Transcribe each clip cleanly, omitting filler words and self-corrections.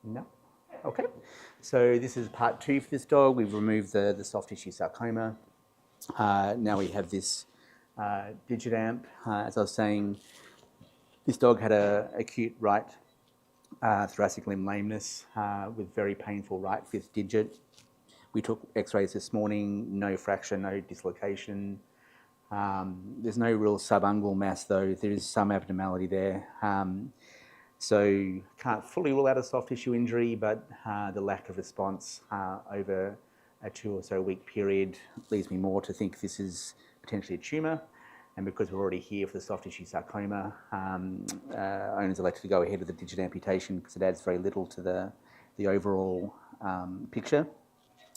No. Okay. So this is part 2 for this dog. We've removed the soft tissue sarcoma. Now we have this Digitamp. As I was saying, this dog had a acute right thoracic limb lameness with very painful right fifth digit. We took x-rays this morning, no fracture, no dislocation. There's no real subungual mass though. There is some abnormality there. So can't fully rule out a soft tissue injury, but the lack of response over a 2 or so week period leads me more to think this is potentially a tumour. And because we're already here for the soft tissue sarcoma, owners elected to go ahead with the digit amputation because it adds very little to the overall picture.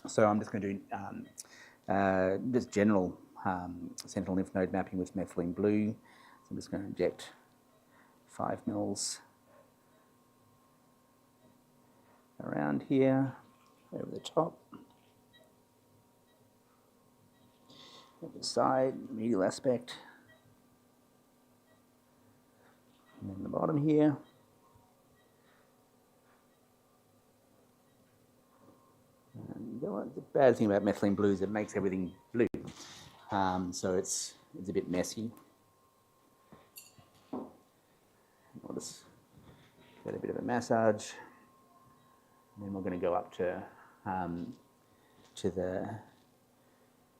So I'm just going to do just general sentinel lymph node mapping with methylene blue. So I'm just going to inject 5 mils around here, over the top, over the side, medial aspect, and then the bottom here. And the bad thing about methylene blue is it makes everything blue, so it's a bit messy. I'll just get a bit of a massage. And then we're going to go up to the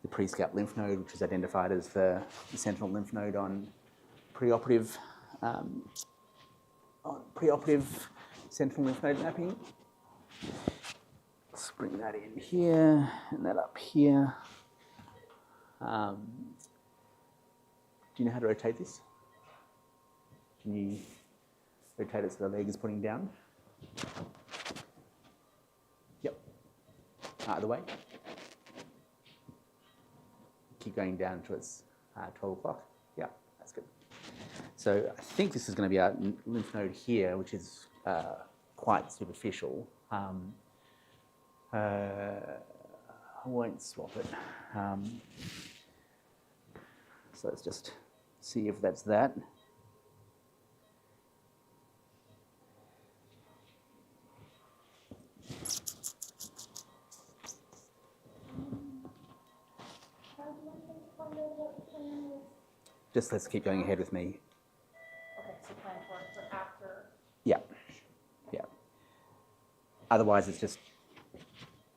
pre-scalp lymph node, which is identified as the sentinel lymph node on preoperative sentinel lymph node mapping. Let's bring that in here and that up here. Do you know how to rotate this? Can you rotate it so the leg is pointing down? Yep. Out of the way. Keep going down until it's 12 o'clock. Yeah, that's good. So I think this is going to be our lymph node here, which is quite superficial. I won't swap it. So let's just see if that's that. Just let's keep going ahead with me. Okay, so plan for after. Yeah, yeah. Otherwise, it's just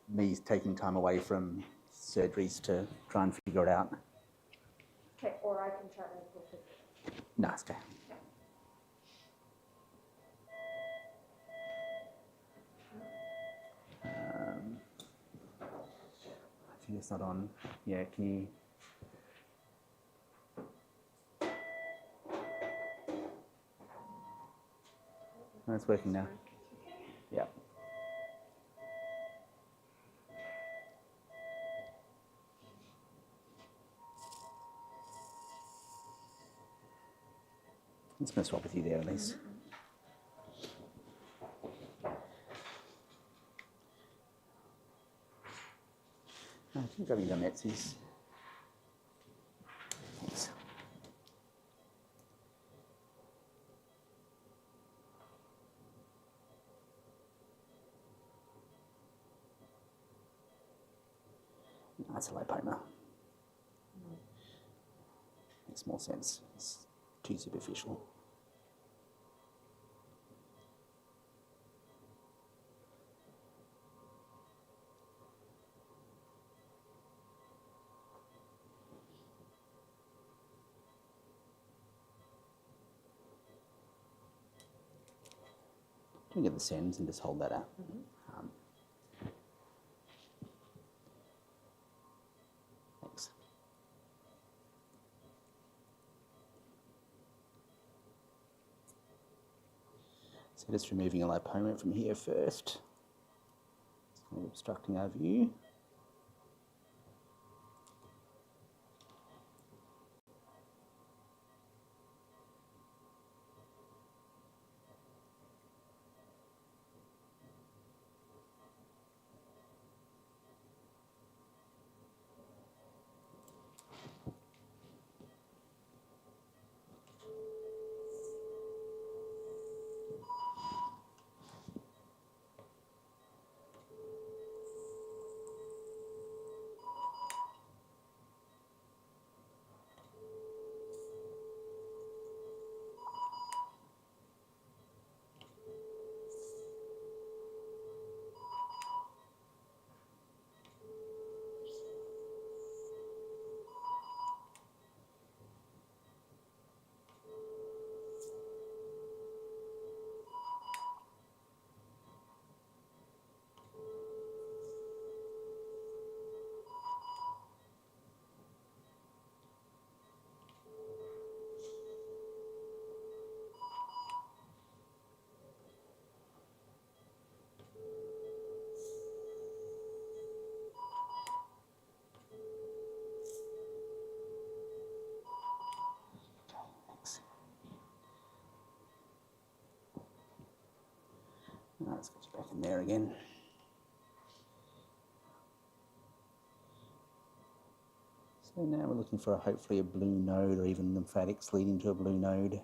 me taking time away from surgeries to try and figure it out. Okay, or I can chart it with it. No, it's okay. I think it's not on. Yeah, can you? No, it's working now. Yeah. I'm just going to swap with you there, Elise. I think I've done Etsy's. Thanks. That's a lipoma. Makes more sense. It's too superficial. You can get the sends and just hold that out. Thanks. So just removing a lipoma from here first. It's kind of obstructing our view. Let's get you back in there again. So now we're looking for hopefully a blue node or even lymphatics leading to a blue node.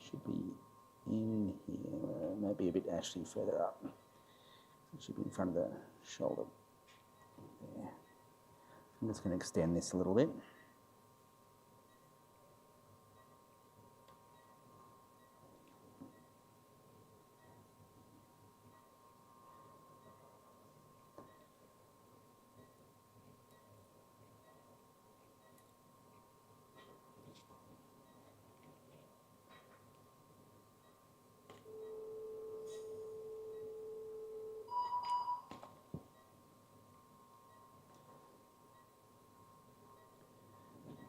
Should be in here, maybe a bit actually further up. It should be in front of the shoulder. There. I'm just going to extend this a little bit.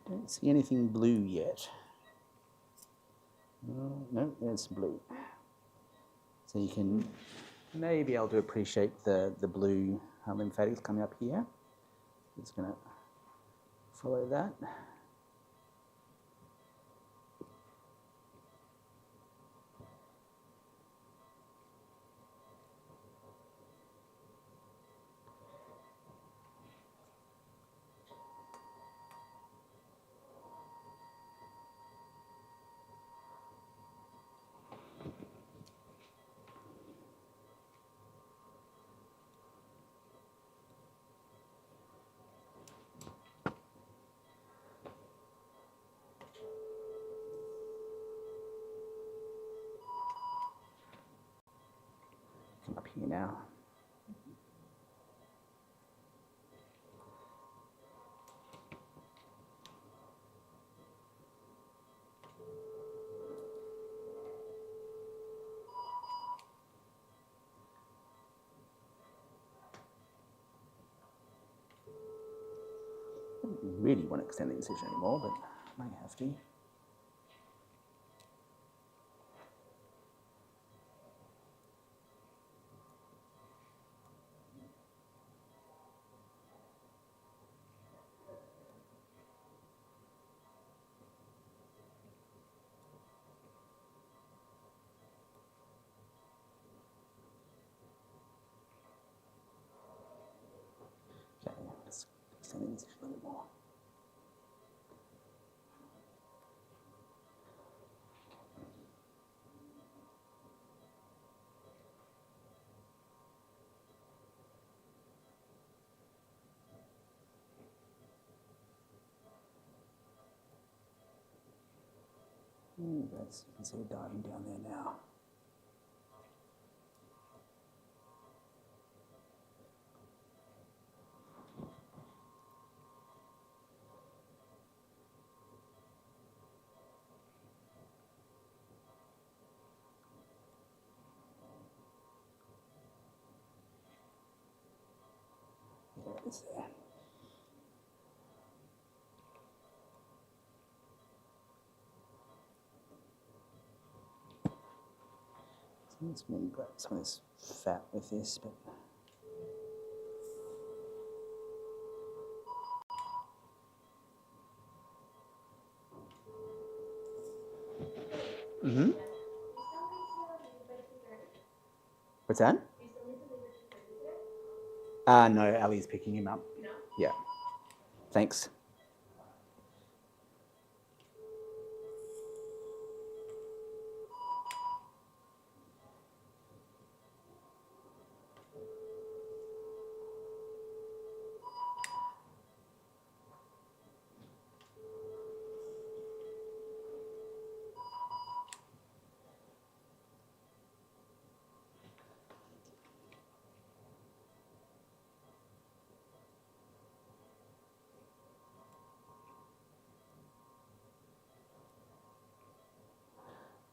Don't see anything blue yet. No, there's blue. So you can maybe be able to appreciate the blue lymphatics coming up here. Just going to follow that. Come up here now. I don't really want to extend the incision anymore, but I may have to. Okay, let's extend the incision a little bit more. That's, you can see it diving down there now. There it is there. So let's maybe grab some of this fat with this, but what's that? No, Ali's picking him up. No? Yeah. Thanks.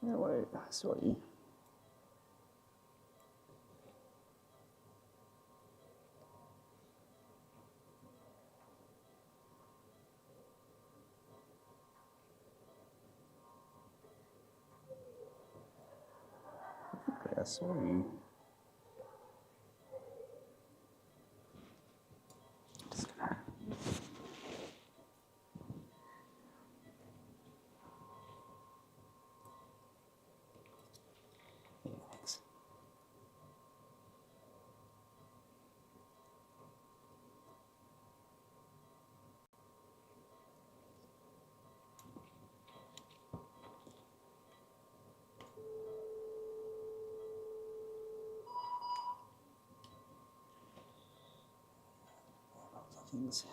No, wait, I saw you. Okay, I saw you. Just gonna... please.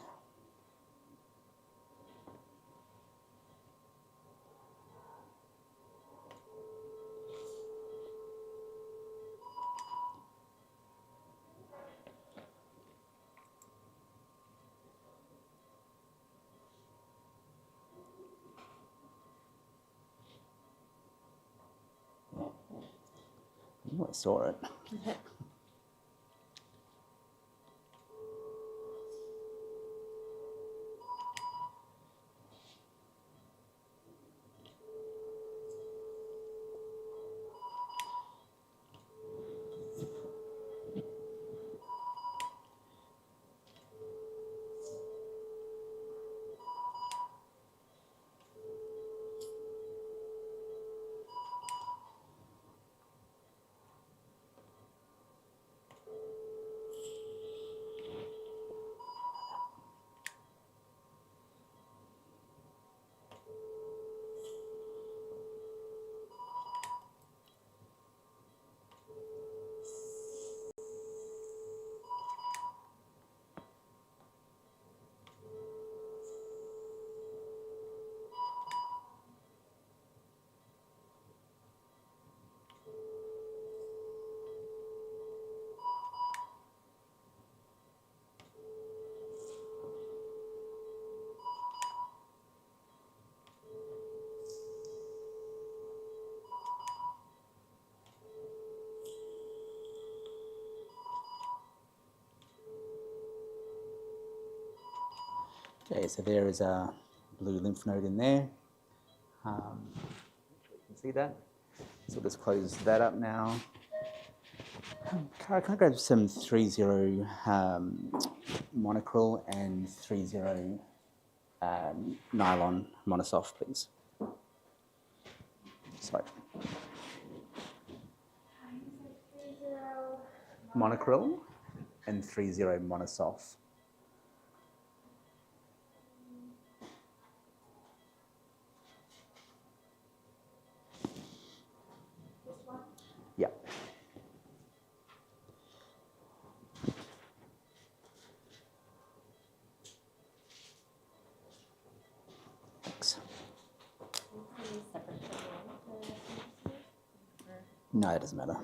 I saw it. Okay, so there is a blue lymph node in there. You can see that. So we'll just close that up now. Can I grab some 3-0 monocryl and 3-0 nylon monosoft, please? Sorry. Monocryl and 3-0 monosoft. Yeah. Thanks. No, it doesn't matter.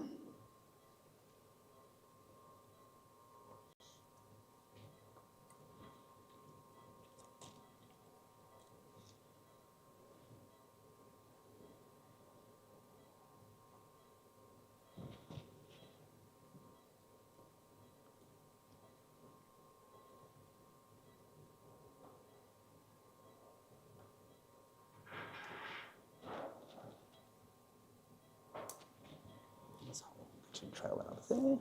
Trail out of there.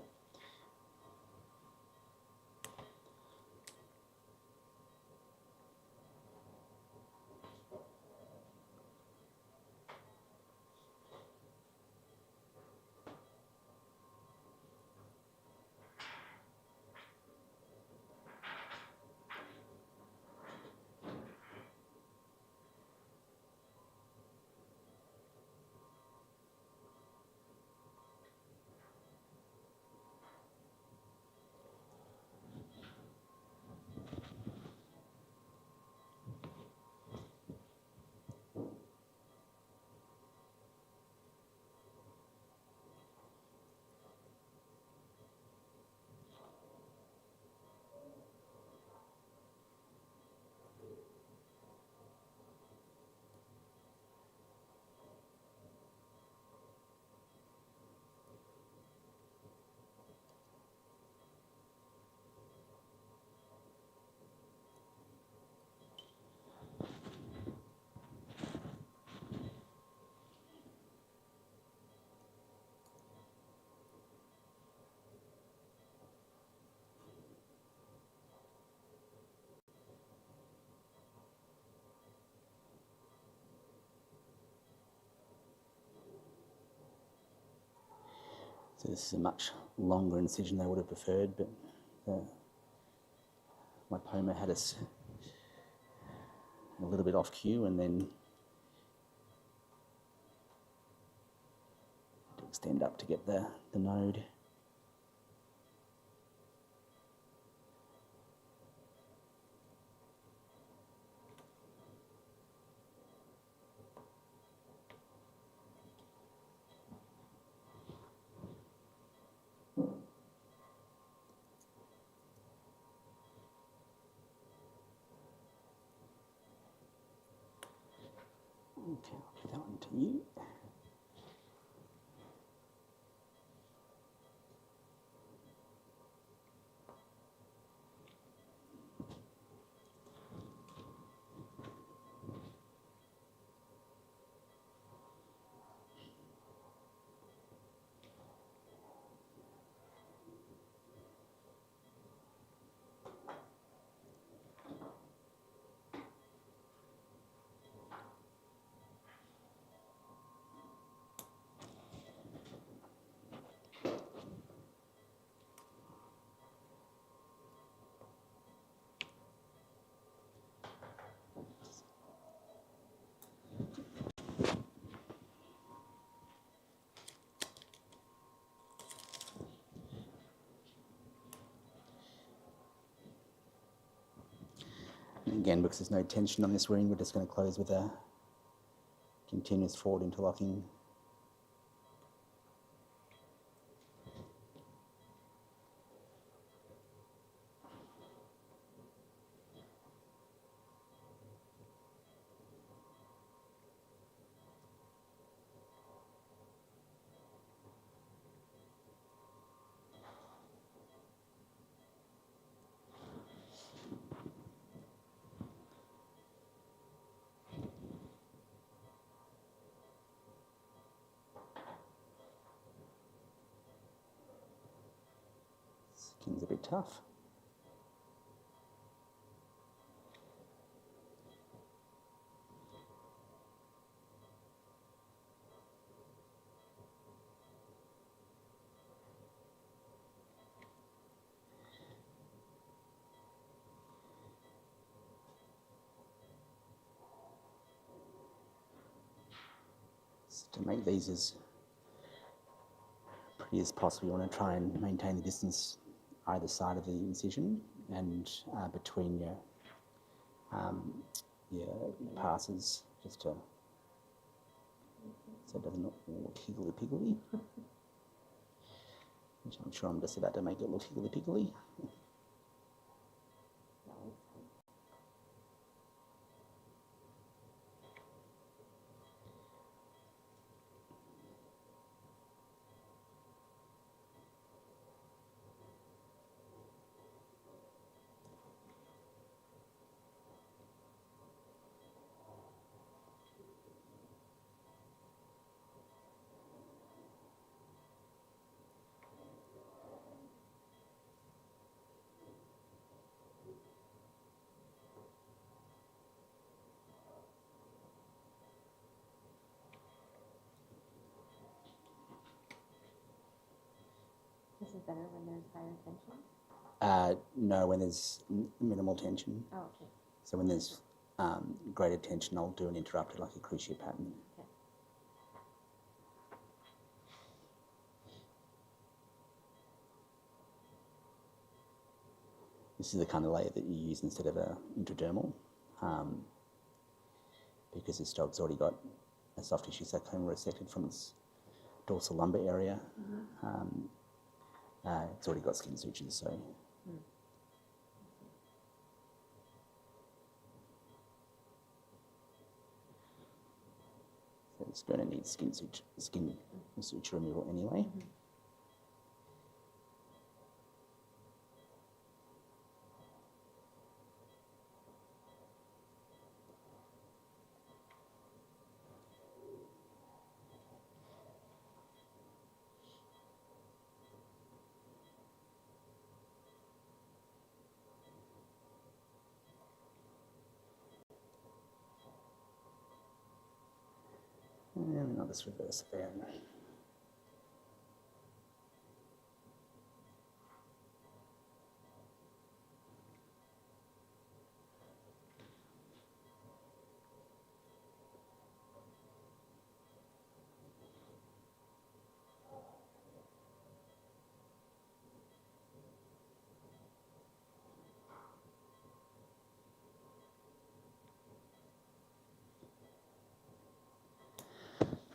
So this is a much longer incision than I would have preferred, but my POMA had us a little bit off cue, and then to extend up to get the node. Okay, I'll give that one to you. And again, because there's no tension on this ring, we're just going to close with a continuous forward interlocking. Skin's a bit tough. So to make these as pretty as possible, you want to try and maintain the distance either side of the incision and between your passes, just to so it doesn't look all higgly-piggly. Which I'm sure I'm just about to make it look higgly-piggly. This is better when there's higher tension? No, when there's minimal tension. Oh, okay. So when there's greater tension, I'll do an interrupted like a cruciate pattern. Okay. This is the kind of layer that you use instead of a intradermal, because this dog's already got a soft tissue sarcoma resected from its dorsal lumbar area. It's already got skin sutures, so. So it's going to need skin suture removal anyway. And I'll just reverse it there.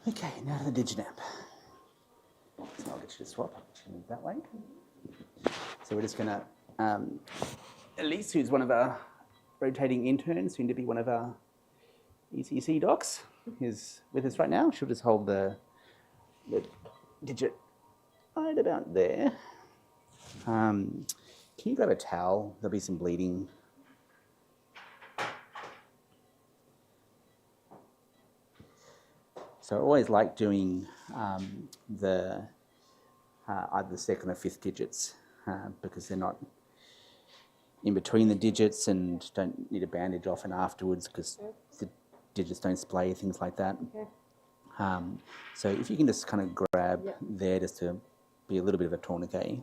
Okay, now to the Diginamp. So I'll get you to swap, move that way. So we're just going to, Elise, who's one of our rotating interns, soon to be one of our ECC Docs is with us right now. She'll just hold the digit right about there. Can you grab a towel? There'll be some bleeding. So I always like doing the either the second or fifth digits because they're not in between the digits and don't need a bandage often afterwards because the digits don't splay, things like that. Okay. So if you can just kind of grab there just to be a little bit of a tourniquet.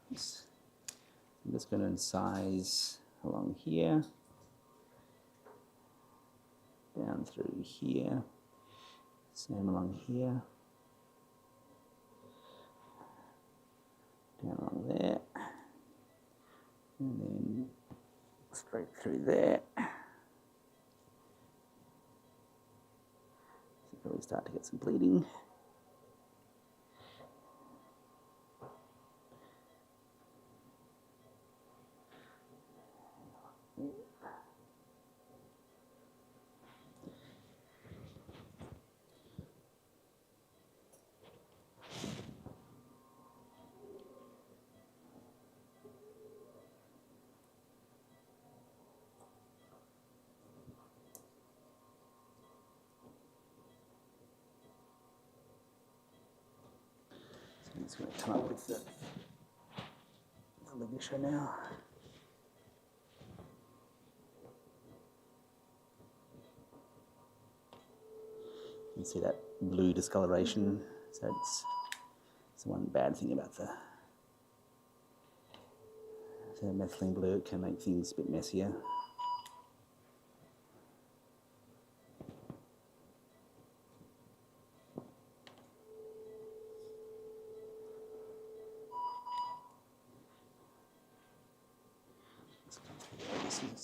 I'm just going to incise along here, down through here, same along here, down along there, and then straight through there. So really start to get some bleeding. I'm just going to come up with the ligature now. You can see that blue discoloration. So it's one bad thing about the methylene blue. It can make things a bit messier.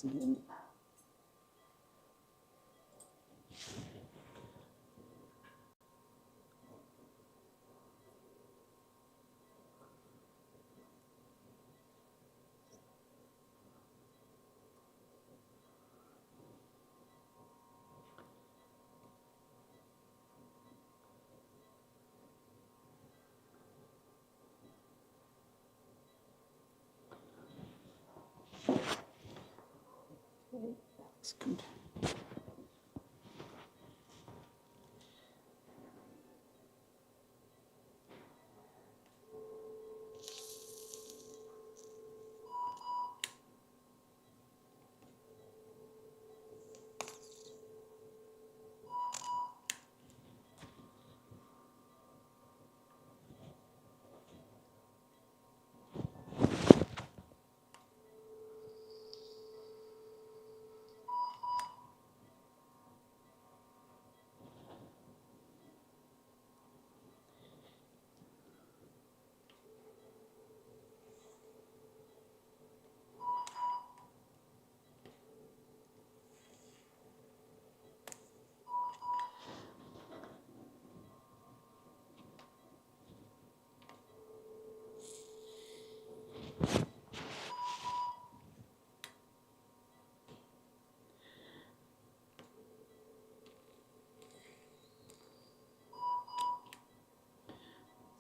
Again. That's good.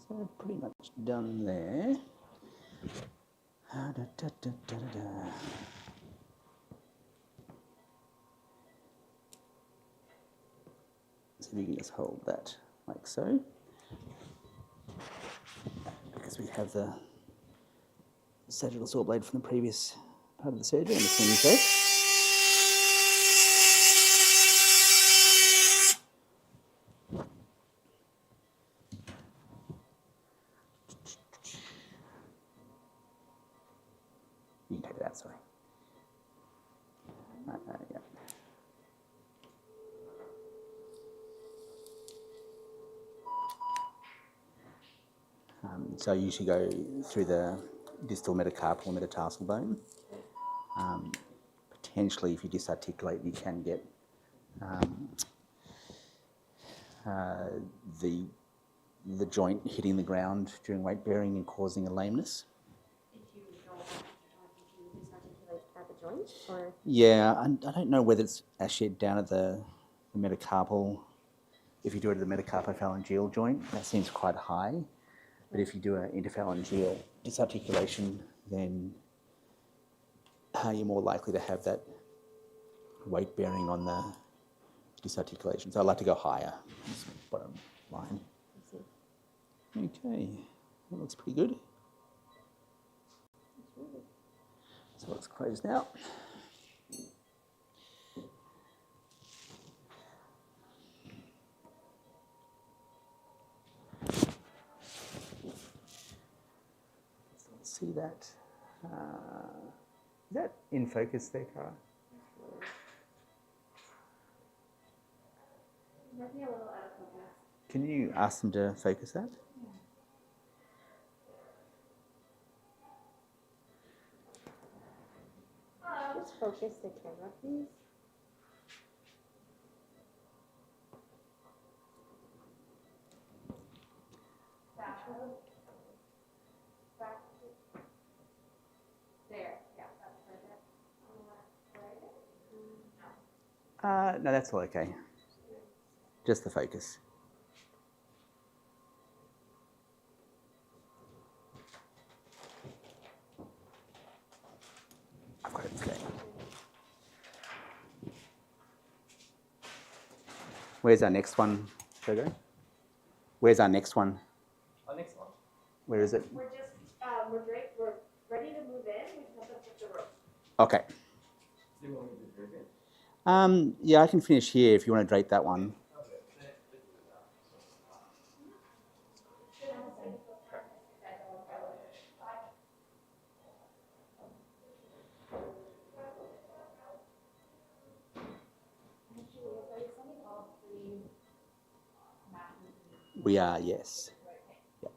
So pretty much done there. So you can just hold that like so. Because we have the surgical saw blade from the previous part of the surgery and the sling set. You can take it out, sorry. Yeah. So I usually go through the distal metacarpal and metatarsal bone. Potentially, if you disarticulate, you can get the joint hitting the ground during weight bearing and causing a lameness. If you know how to disarticulate at the joint, or Yeah, I don't know whether it's actually down at the the metacarpal. If you do it at the metacarpophalangeal joint, that seems quite high. But if you do an interphalangeal disarticulation, then you're more likely to have that weight bearing on the disarticulation. So I like to go higher. That's the bottom line. Okay, that looks pretty good. So let's close now. So let's see that. Is that in focus there, Cara? Might be a little out of focus. Can you ask them to focus that? Just focus the camera, please. Back. There. Yeah, that's perfect. No, that's all okay. Just the focus. I've got it today. Where's our next one, Sergey? Where's our next one? Our next one. Where is it? We're just, we're ready to move in. We just have to put the rope. Okay. Do you want me to drink it? Yeah, I can finish here if you want to drape that one. Okay, let's do that. We are, yes. Yep.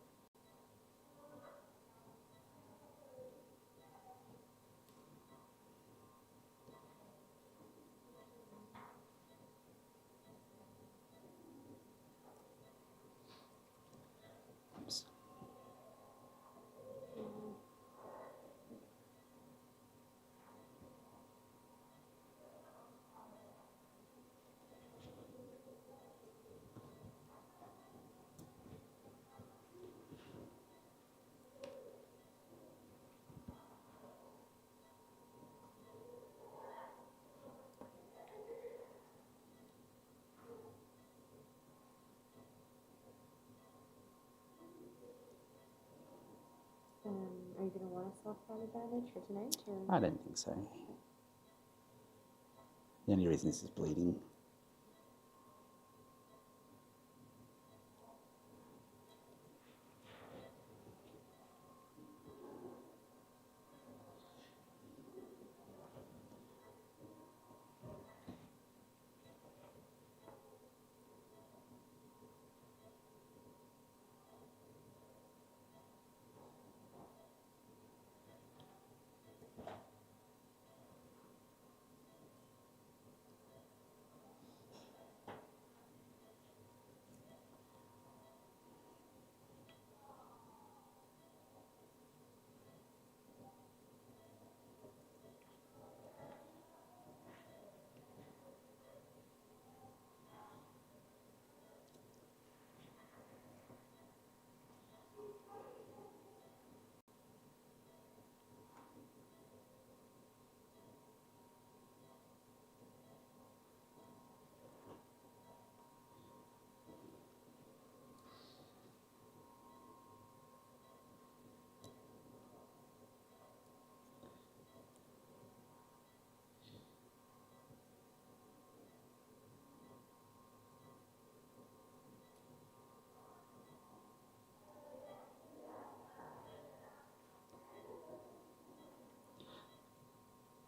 Oops. Are you going to want a soft body bandage for tonight? Or? I don't think so. The only reason this is bleeding.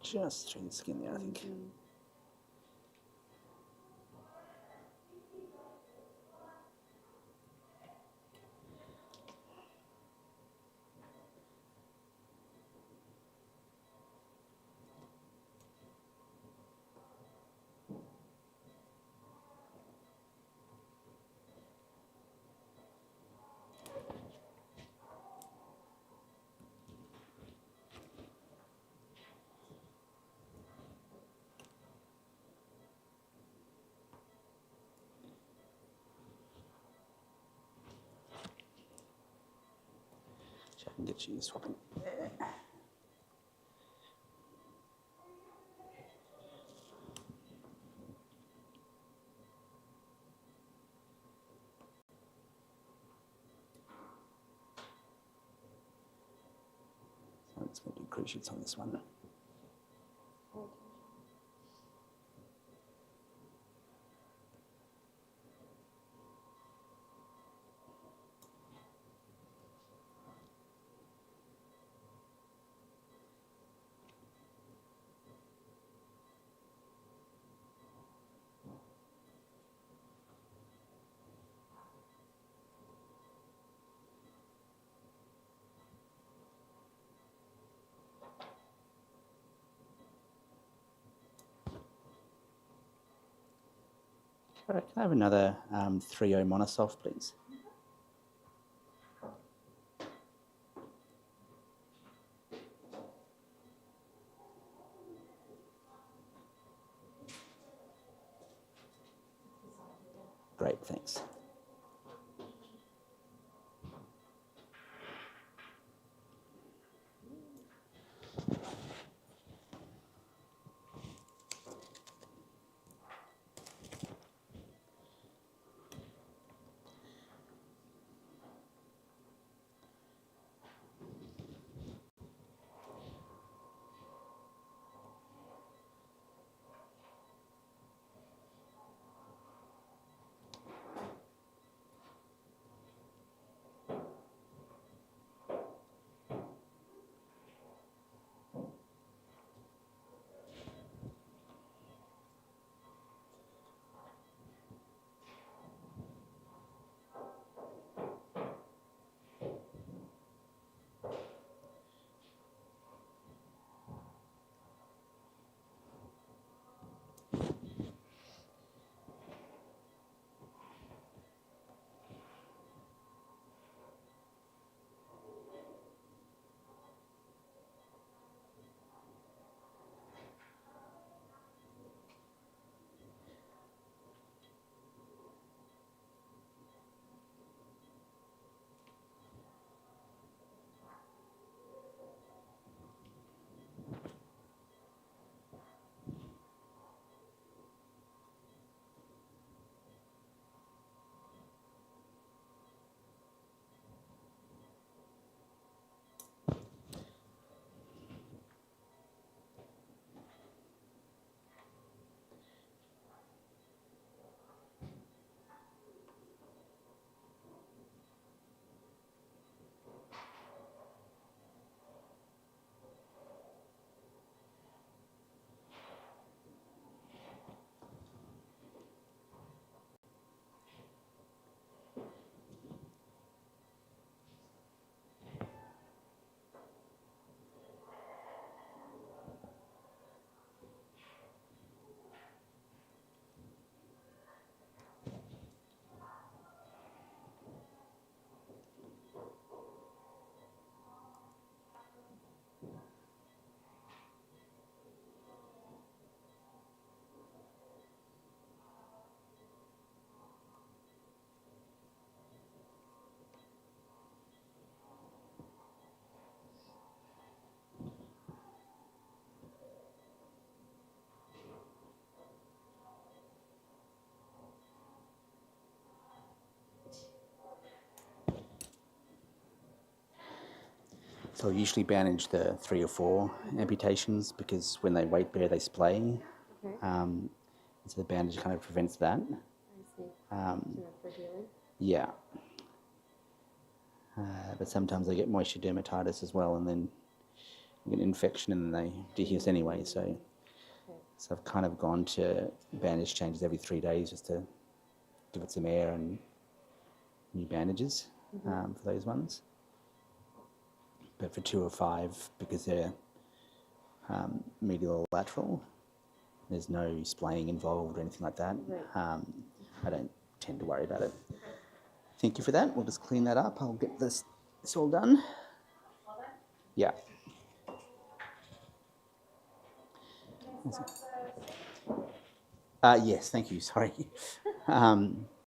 Just through the skin there, I think. Tissue swapping there. So it's going to do cruciates on this one. All right, can I have another 3O monosoft, please? Great, thanks. So I usually bandage the 3 or 4 amputations because when they weight bear, they splay. Okay, So the bandage kind of prevents that. I see. So for healing? Yeah. But sometimes they get moisture dermatitis as well, and then you get an infection and then they deheal anyway. So I've kind of gone to bandage changes every 3 days just to give it some air and new bandages for those ones. But for 2 or 5, because they're medial or lateral, there's no splaying involved or anything like that. Right. I don't tend to worry about it. Thank you for that. We'll just clean that up. I'll get this all done. Yeah. Yes, thank you. Sorry.